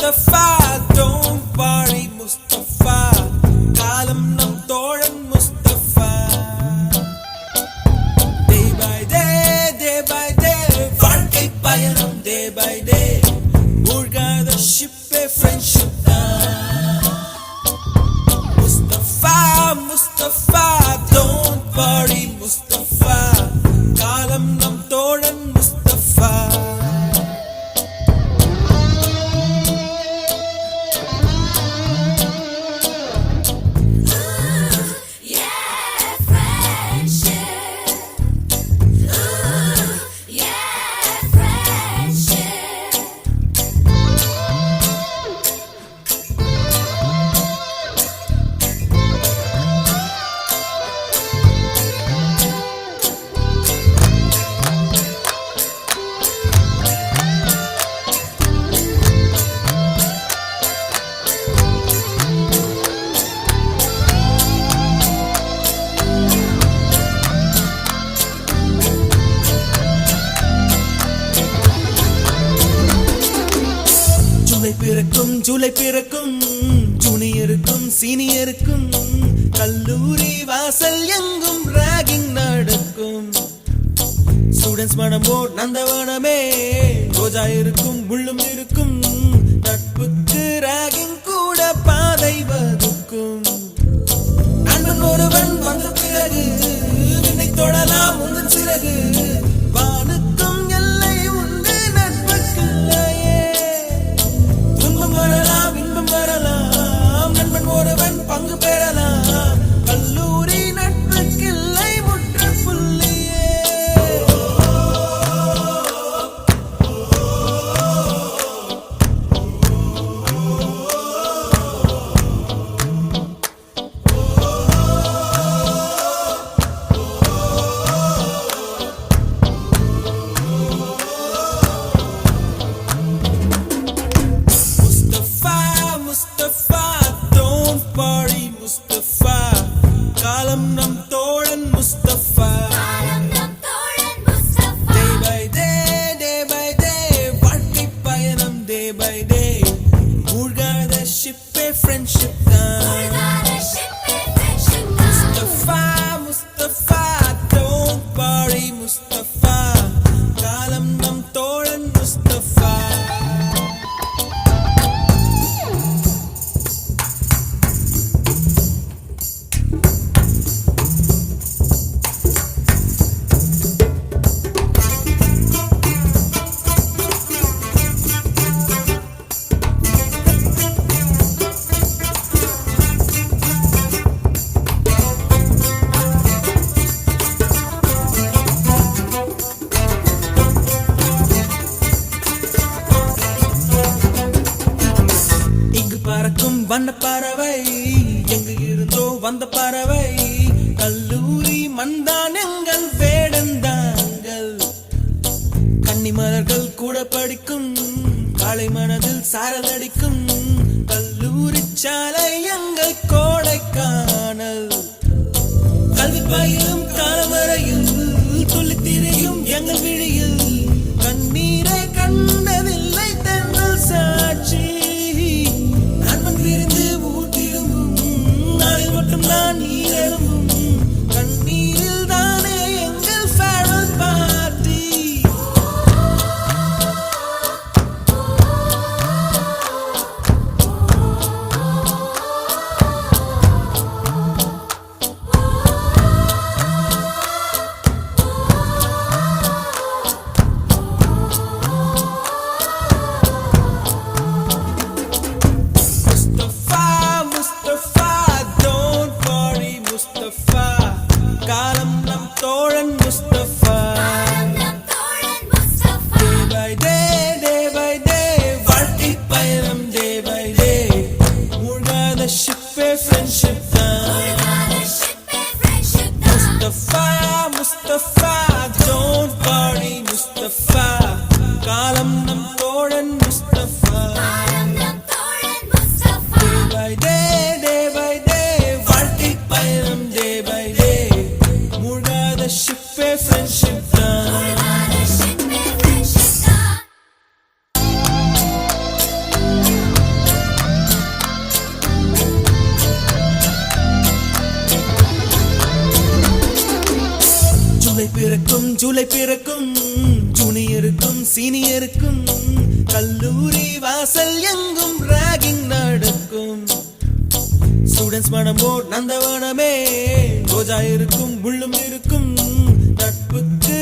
Mustafa, don't worry Mustafa, காலம் நம் தோழன் Mustafa. Day by day, வாழ்க்கை பயணம் day by day, மூழ்காத ஷிப்பே friendship தான். Mustafa, Mustafa, don't worry Mustafa, காலம் நம் தோழன் Mustafa. ஜூலை பிறக்கும் ஜூனியருக்கும் சீனியருக்கும் கல்லூரி வாசல் எங்கும் ராகிங் நடக்கும். ஸ்டூடெண்ட்ஸ் மனமோ நந்தவனமே, ரோஜா இருக்கும் முள்ளும் இருக்கும், நட்புக்கு ராகிங் கூட பாதை வகுக்கும். நண்பன் ஒருவன் வந்த பிறகு நின்னை தொடலாம் உந்தன் சிறகு, வானுக்கும் எல்லை உண்டு நட்புக்குள்ளையே. துன்பம் வரலாம் இன்பம் வரலாம், நண்பன் ஒருவன் பங்கு பெறலாம், கல்லூரி நட்புக்கில்லை முற்றுப்புள்ளியே. Mustafa, don't worry Mustafa, காலம் நம் தோழன் Mustafa. Day by day, வாழ்க்கை பயணம் day by day, மூழ்காத ஷிப்பே friendship தான். Mustafa, don't worry Mustafa, காலம் நம் தோழன் Mustafa. பறக்கும் வண்ண பறவை, எங்கு இருந்தோ வந்த பறவை, கல்லூரி மண்தான் எங்கள் வேடந்தாங்கள். கன்னிமலர்கள் கூட படிக்கும், காலை மனதில் சாரலடிக்கும், கல்லூரி சாலை எங்கள் கோடைக்கானல். கல்வி பயிலும் காலவரையில் துள்ளித் திரியும் எங்கள் விழியில், கண்ணீரை கண்டதில்லை தென்றல் சாட்சி. விருந்து ஊட்டிரும்பும் நாளில் மட்டும் நான் நீரெழும்பும், கண்ணீரில் தானே எங்கள் ஃபேர்வெல் பார்ட்டி. ஜூலை பிறக்கும் ஜூனியருக்கும் சீனியருக்கும் கல்லூரி வாசல் எங்கும் ராகிங் நடக்கும் ஸ்டூடெண்ட்ஸ் மனமோ நந்தவனமே ரோஜா இருக்கும் முள்ளும் இருக்கும் நட்புக்கு